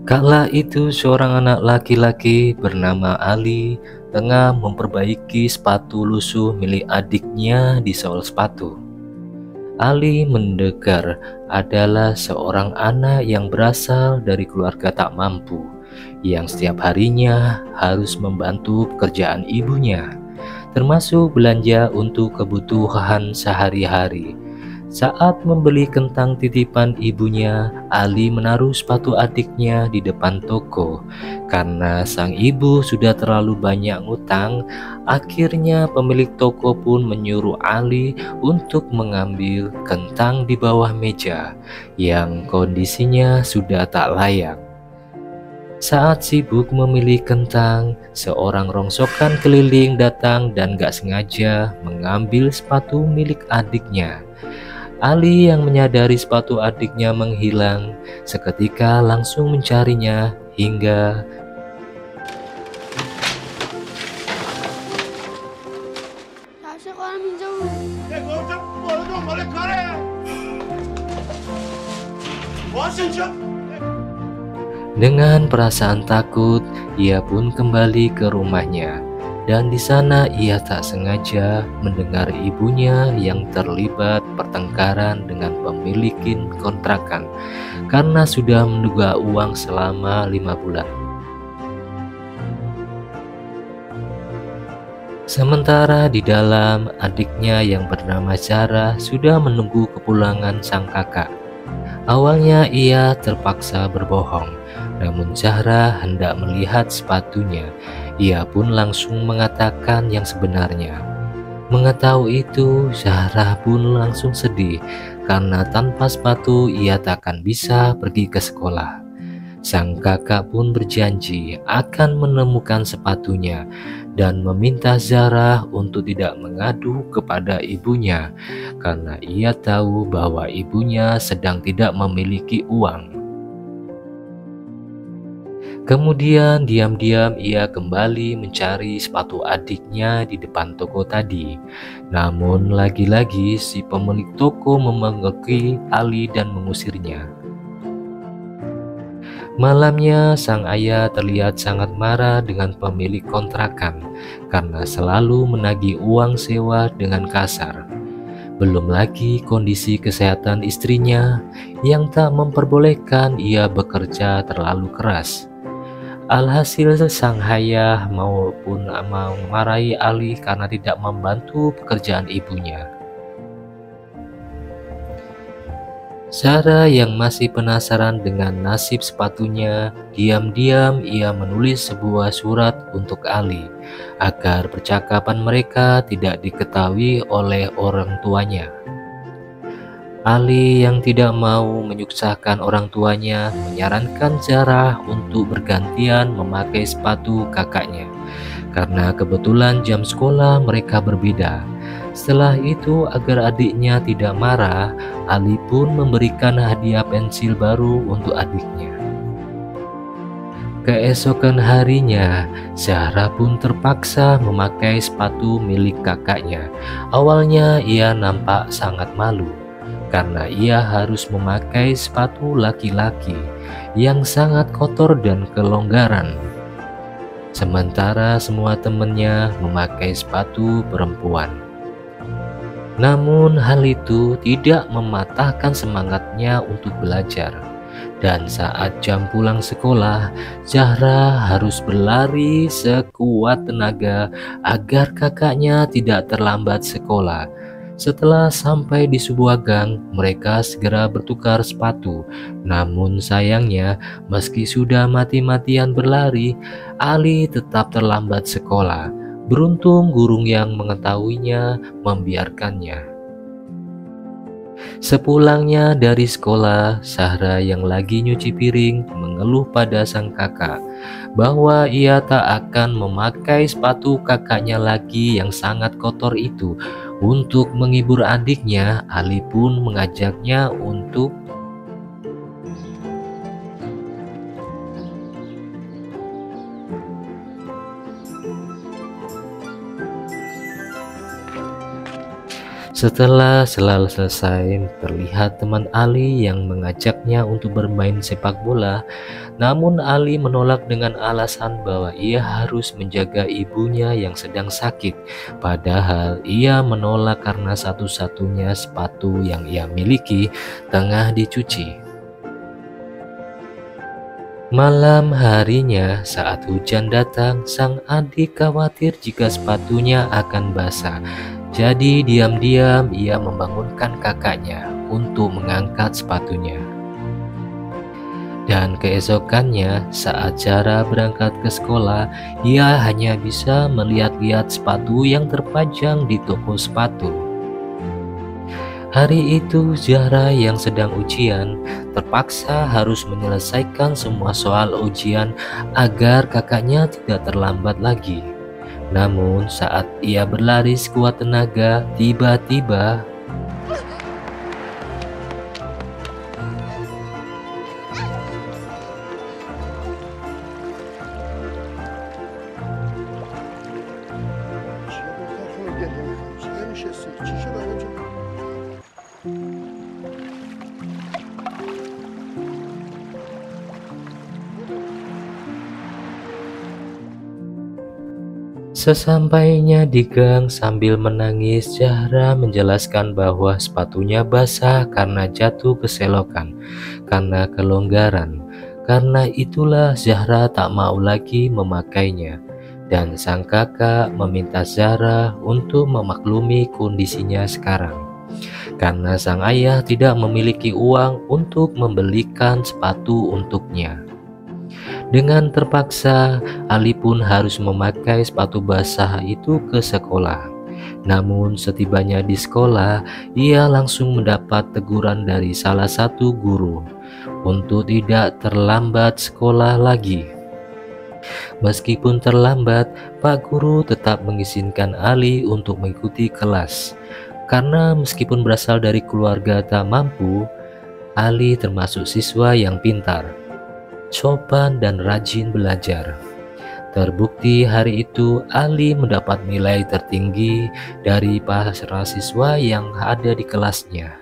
Kala itu seorang anak laki-laki bernama Ali tengah memperbaiki sepatu lusuh milik adiknya di sol sepatu. Ali mendengar adalah seorang anak yang berasal dari keluarga tak mampu, yang setiap harinya harus membantu pekerjaan ibunya, termasuk belanja untuk kebutuhan sehari-hari. Saat membeli kentang titipan ibunya, Ali menaruh sepatu adiknya di depan toko. Karena sang ibu sudah terlalu banyak ngutang, akhirnya pemilik toko pun menyuruh Ali untuk mengambil kentang di bawah meja yang kondisinya sudah tak layak. Saat sibuk memilih kentang, seorang rongsokan keliling datang dan gak sengaja mengambil sepatu milik adiknya. Ali yang menyadari sepatu adiknya menghilang, seketika langsung mencarinya hingga dengan perasaan takut, ia pun kembali ke rumahnya. Dan di sana ia tak sengaja mendengar ibunya yang terlibat pertengkaran dengan pemilik kontrakan karena sudah menduga uang selama 5 bulan. Sementara di dalam, adiknya yang bernama Zara sudah menunggu kepulangan sang kakak. Awalnya ia terpaksa berbohong, namun Zahra hendak melihat sepatunya. Ia pun langsung mengatakan yang sebenarnya. Mengetahui itu, Zahra pun langsung sedih karena tanpa sepatu ia tak akan bisa pergi ke sekolah. Sang kakak pun berjanji akan menemukan sepatunya dan meminta Zahra untuk tidak mengadu kepada ibunya karena ia tahu bahwa ibunya sedang tidak memiliki uang. Kemudian diam-diam ia kembali mencari sepatu adiknya di depan toko tadi. Namun lagi-lagi si pemilik toko memengeki Ali dan mengusirnya. Malamnya sang ayah terlihat sangat marah dengan pemilik kontrakan karena selalu menagih uang sewa dengan kasar. Belum lagi kondisi kesehatan istrinya yang tak memperbolehkan ia bekerja terlalu keras. Alhasil sang ayah maupun memarahi Ali karena tidak membantu pekerjaan ibunya. Zahra yang masih penasaran dengan nasib sepatunya, diam-diam ia menulis sebuah surat untuk Ali agar percakapan mereka tidak diketahui oleh orang tuanya. Ali yang tidak mau menyusahkan orang tuanya menyarankan Zahra untuk bergantian memakai sepatu kakaknya karena kebetulan jam sekolah mereka berbeda. Setelah itu, agar adiknya tidak marah, Ali pun memberikan hadiah pensil baru untuk adiknya. Keesokan harinya, Zahra pun terpaksa memakai sepatu milik kakaknya. Awalnya ia nampak sangat malu karena ia harus memakai sepatu laki-laki yang sangat kotor dan kelonggaran. Sementara semua temannya memakai sepatu perempuan. Namun hal itu tidak mematahkan semangatnya untuk belajar. Dan saat jam pulang sekolah, Zahra harus berlari sekuat tenaga agar kakaknya tidak terlambat sekolah. Setelah sampai di sebuah gang, mereka segera bertukar sepatu. Namun sayangnya, meski sudah mati-matian berlari, Ali tetap terlambat sekolah. Beruntung guru yang mengetahuinya membiarkannya. Sepulangnya dari sekolah, Zahra yang lagi nyuci piring mengeluh pada sang kakak bahwa ia tak akan memakai sepatu kakaknya lagi yang sangat kotor itu. Untuk menghibur adiknya, Ali pun mengajaknya untuk Setelah selesai, terlihat teman Ali yang mengajaknya untuk bermain sepak bola. Namun Ali menolak dengan alasan bahwa ia harus menjaga ibunya yang sedang sakit. Padahal ia menolak karena satu-satunya sepatu yang ia miliki tengah dicuci. Malam harinya saat hujan datang, sang adik khawatir jika sepatunya akan basah. Jadi diam-diam ia membangunkan kakaknya untuk mengangkat sepatunya. Dan keesokannya saat Zahra berangkat ke sekolah, ia hanya bisa melihat-lihat sepatu yang terpajang di toko sepatu. Hari itu Zahra yang sedang ujian terpaksa harus menyelesaikan semua soal ujian agar kakaknya tidak terlambat lagi. Namun saat ia berlari sekuat tenaga, tiba-tiba sesampainya di gang sambil menangis, Zahra menjelaskan bahwa sepatunya basah karena jatuh ke selokan, karena kelonggaran. Karena itulah Zahra tak mau lagi memakainya. Dan sang kakak meminta Zahra untuk memaklumi kondisinya sekarang. Karena sang ayah tidak memiliki uang untuk membelikan sepatu untuknya. Dengan terpaksa, Ali pun harus memakai sepatu basah itu ke sekolah. Namun setibanya di sekolah, ia langsung mendapat teguran dari salah satu guru untuk tidak terlambat sekolah lagi. Meskipun terlambat, Pak Guru tetap mengizinkan Ali untuk mengikuti kelas. Karena meskipun berasal dari keluarga tak mampu, Ali termasuk siswa yang pintar, sopan dan rajin belajar. Terbukti hari itu Ali mendapat nilai tertinggi dari para siswa yang ada di kelasnya.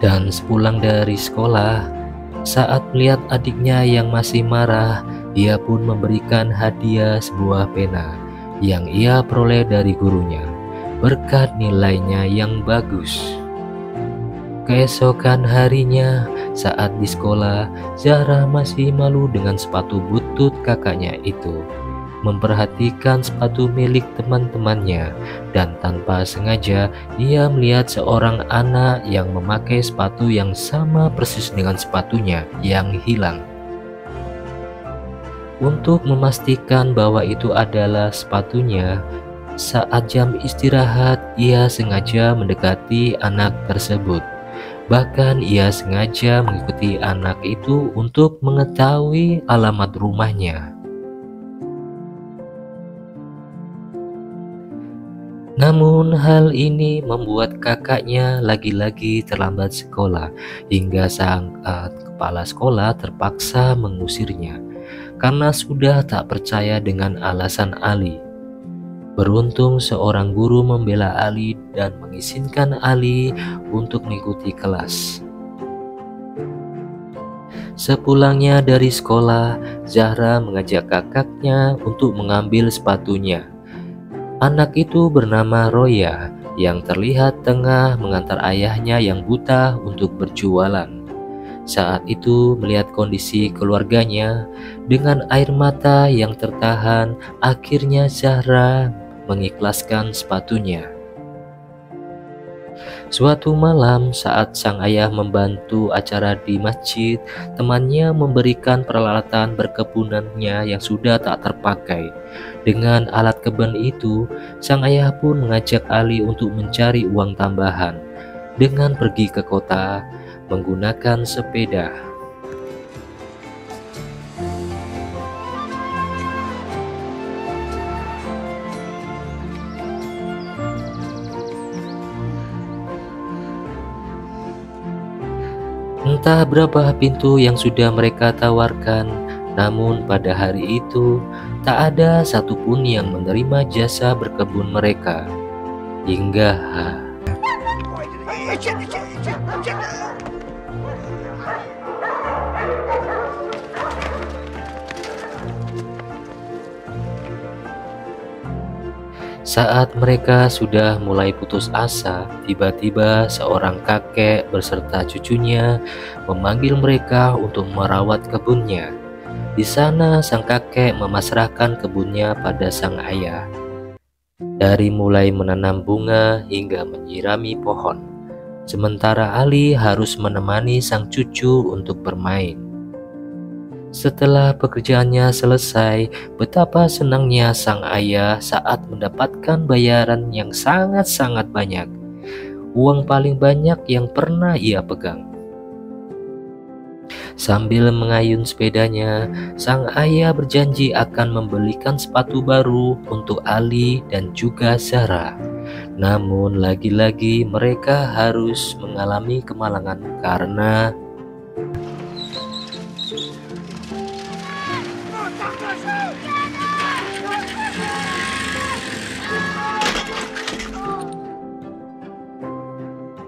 Dan sepulang dari sekolah, saat melihat adiknya yang masih marah, ia pun memberikan hadiah sebuah pena yang ia peroleh dari gurunya berkat nilainya yang bagus. Keesokan harinya, saat di sekolah, Zahra masih malu dengan sepatu butut kakaknya itu. Memperhatikan sepatu milik teman-temannya, dan tanpa sengaja ia melihat seorang anak yang memakai sepatu yang sama persis dengan sepatunya yang hilang. Untuk memastikan bahwa itu adalah sepatunya, saat jam istirahat ia sengaja mendekati anak tersebut. Bahkan ia sengaja mengikuti anak itu untuk mengetahui alamat rumahnya. Namun hal ini membuat kakaknya lagi-lagi terlambat sekolah, hingga sang kepala sekolah terpaksa mengusirnya karena sudah tak percaya dengan alasan Ali. Beruntung seorang guru membela Ali dan mengizinkan Ali untuk mengikuti kelas. Sepulangnya dari sekolah, Zahra mengajak kakaknya untuk mengambil sepatunya. Anak itu bernama Roya yang terlihat tengah mengantar ayahnya yang buta untuk berjualan. Saat itu melihat kondisi keluarganya dengan air mata yang tertahan, akhirnya Zahra mengikhlaskan sepatunya. Suatu malam saat sang ayah membantu acara di masjid, temannya memberikan peralatan berkebunannya yang sudah tak terpakai. Dengan alat kebun itu, sang ayah pun mengajak Ali untuk mencari uang tambahan dengan pergi ke kota menggunakan sepeda. Entah berapa pintu yang sudah mereka tawarkan, namun pada hari itu tak ada satupun yang menerima jasa berkebun mereka. hingga saat mereka sudah mulai putus asa, tiba-tiba seorang kakek beserta cucunya memanggil mereka untuk merawat kebunnya. Di sana sang kakek memasrahkan kebunnya pada sang ayah, dari mulai menanam bunga hingga menyirami pohon. Sementara Ali harus menemani sang cucu untuk bermain. Setelah pekerjaannya selesai, betapa senangnya sang ayah saat mendapatkan bayaran yang sangat-sangat banyak, uang paling banyak yang pernah ia pegang. Sambil mengayun sepedanya, sang ayah berjanji akan membelikan sepatu baru untuk Ali dan juga Zahra. Namun lagi-lagi mereka harus mengalami kemalangan karena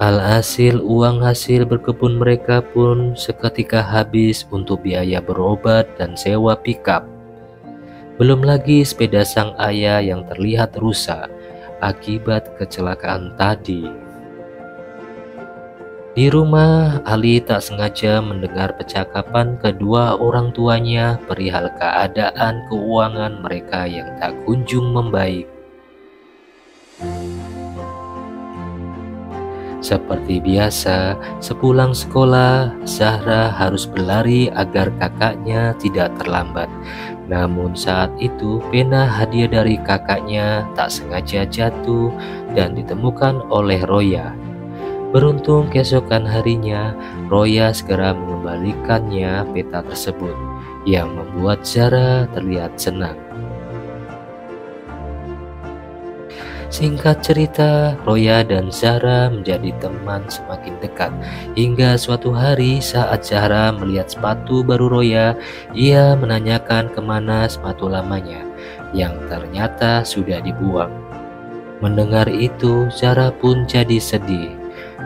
alhasil uang hasil berkebun mereka pun seketika habis untuk biaya berobat dan sewa pickup. Belum lagi sepeda sang ayah yang terlihat rusak akibat kecelakaan tadi. Di rumah, Ali tak sengaja mendengar percakapan kedua orang tuanya perihal keadaan keuangan mereka yang tak kunjung membaik. Seperti biasa, sepulang sekolah, Zahra harus berlari agar kakaknya tidak terlambat. Namun saat itu, pena hadiah dari kakaknya tak sengaja jatuh dan ditemukan oleh Roya. Beruntung keesokan harinya, Roya segera mengembalikannya peta tersebut, yang membuat Zahra terlihat senang. Singkat cerita, Roya dan Zahra menjadi teman semakin dekat. Hingga suatu hari saat Zahra melihat sepatu baru Roya, ia menanyakan kemana sepatu lamanya, yang ternyata sudah dibuang. Mendengar itu, Zahra pun jadi sedih.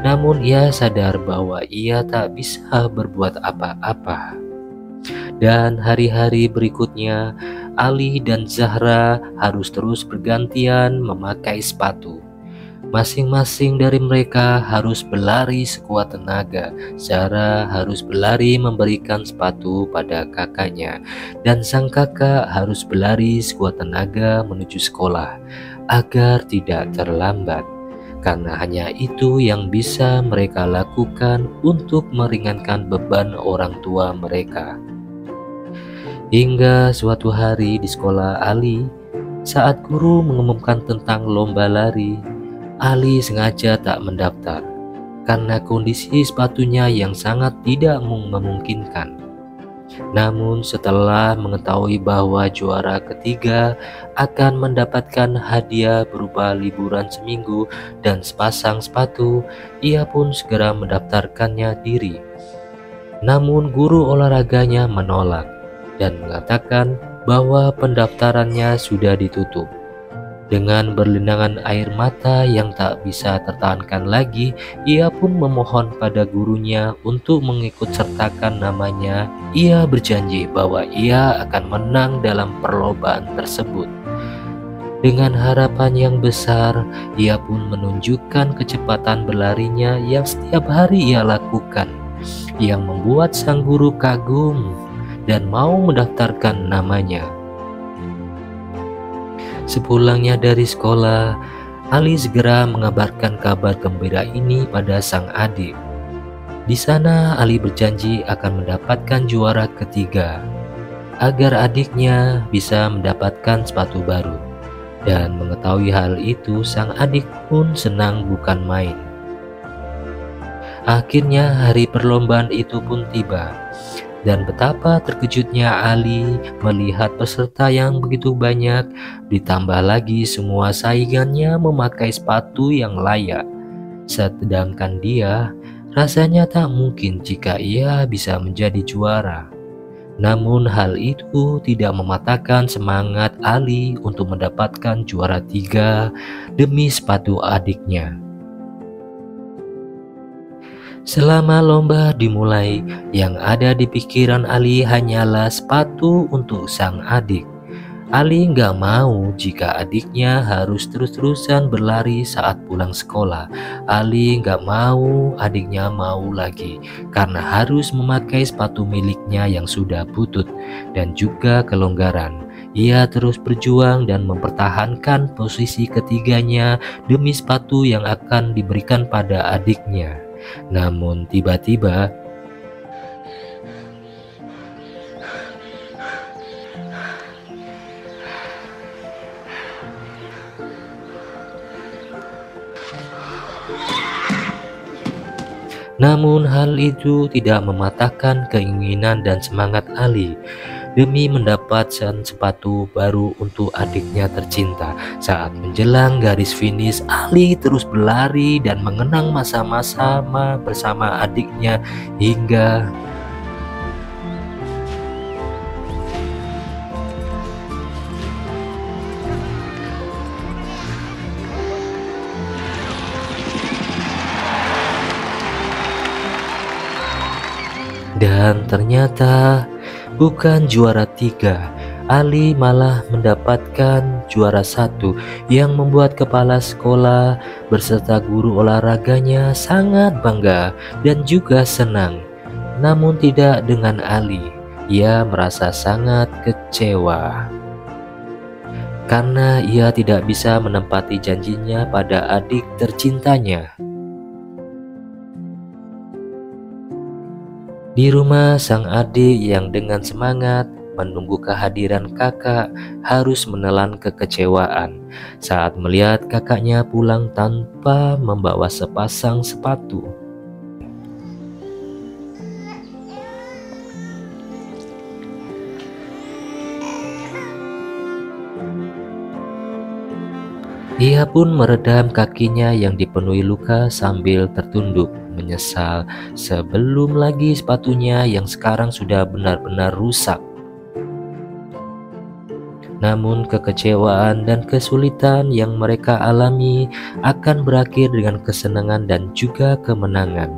Namun ia sadar bahwa ia tak bisa berbuat apa-apa. Dan hari-hari berikutnya, Ali dan Zahra harus terus bergantian memakai sepatu. Masing-masing dari mereka harus berlari sekuat tenaga. Zahra harus berlari memberikan sepatu pada kakaknya, dan sang kakak harus berlari sekuat tenaga menuju sekolah agar tidak terlambat. Karena hanya itu yang bisa mereka lakukan untuk meringankan beban orang tua mereka. Hingga suatu hari di sekolah Ali, saat guru mengumumkan tentang lomba lari, Ali sengaja tak mendaftar karena kondisi sepatunya yang sangat tidak memungkinkan. Namun setelah mengetahui bahwa juara ketiga akan mendapatkan hadiah berupa liburan seminggu dan sepasang sepatu, ia pun segera mendaftarkannya diri. Namun guru olahraganya menolak dan mengatakan bahwa pendaftarannya sudah ditutup. Dengan berlinangan air mata yang tak bisa tertahankan lagi, ia pun memohon pada gurunya untuk mengikut sertakan namanya. Ia berjanji bahwa ia akan menang dalam perlombaan tersebut. Dengan harapan yang besar, ia pun menunjukkan kecepatan berlarinya yang setiap hari ia lakukan, yang membuat sang guru kagum dan mau mendaftarkan namanya. Sepulangnya dari sekolah, Ali segera mengabarkan kabar gembira ini pada sang adik. Di sana Ali berjanji akan mendapatkan juara ketiga, agar adiknya bisa mendapatkan sepatu baru. Dan mengetahui hal itu, sang adik pun senang bukan main. Akhirnya hari perlombaan itu pun tiba. Dan betapa terkejutnya Ali melihat peserta yang begitu banyak, ditambah lagi semua saingannya memakai sepatu yang layak. Sedangkan dia rasanya tak mungkin jika ia bisa menjadi juara. Namun hal itu tidak mematahkan semangat Ali untuk mendapatkan juara 3 demi sepatu adiknya. Selama lomba dimulai, yang ada di pikiran Ali hanyalah sepatu untuk sang adik. Ali nggak mau jika adiknya harus terus-terusan berlari saat pulang sekolah. Ali nggak mau adiknya mau lagi karena harus memakai sepatu miliknya yang sudah butut dan juga kelonggaran. Ia terus berjuang dan mempertahankan posisi ketiganya demi sepatu yang akan diberikan pada adiknya. Namun tiba-tiba Namun hal itu tidak mematahkan keinginan dan semangat Ali demi mendapatkan sepatu baru untuk adiknya tercinta. Saat menjelang garis finish, Ali terus berlari dan mengenang masa-masa bersama adiknya hingga dan ternyata bukan juara 3. Ali malah mendapatkan juara 1 yang membuat kepala sekolah beserta guru olahraganya sangat bangga dan juga senang. Namun tidak dengan Ali. Ia merasa sangat kecewa karena ia tidak bisa menepati janjinya pada adik tercintanya. Di rumah, sang adik yang dengan semangat menunggu kehadiran kakak harus menelan kekecewaan saat melihat kakaknya pulang tanpa membawa sepasang sepatu. Ia pun meredam kakinya yang dipenuhi luka sambil tertunduk, menyesal sebelum lagi sepatunya yang sekarang sudah benar-benar rusak. Namun kekecewaan dan kesulitan yang mereka alami akan berakhir dengan kesenangan dan juga kemenangan.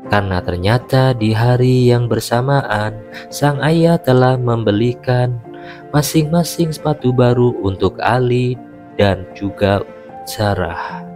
Karena ternyata di hari yang bersamaan, sang ayah telah membelikan masing-masing sepatu baru untuk Ali dan juga Sarah.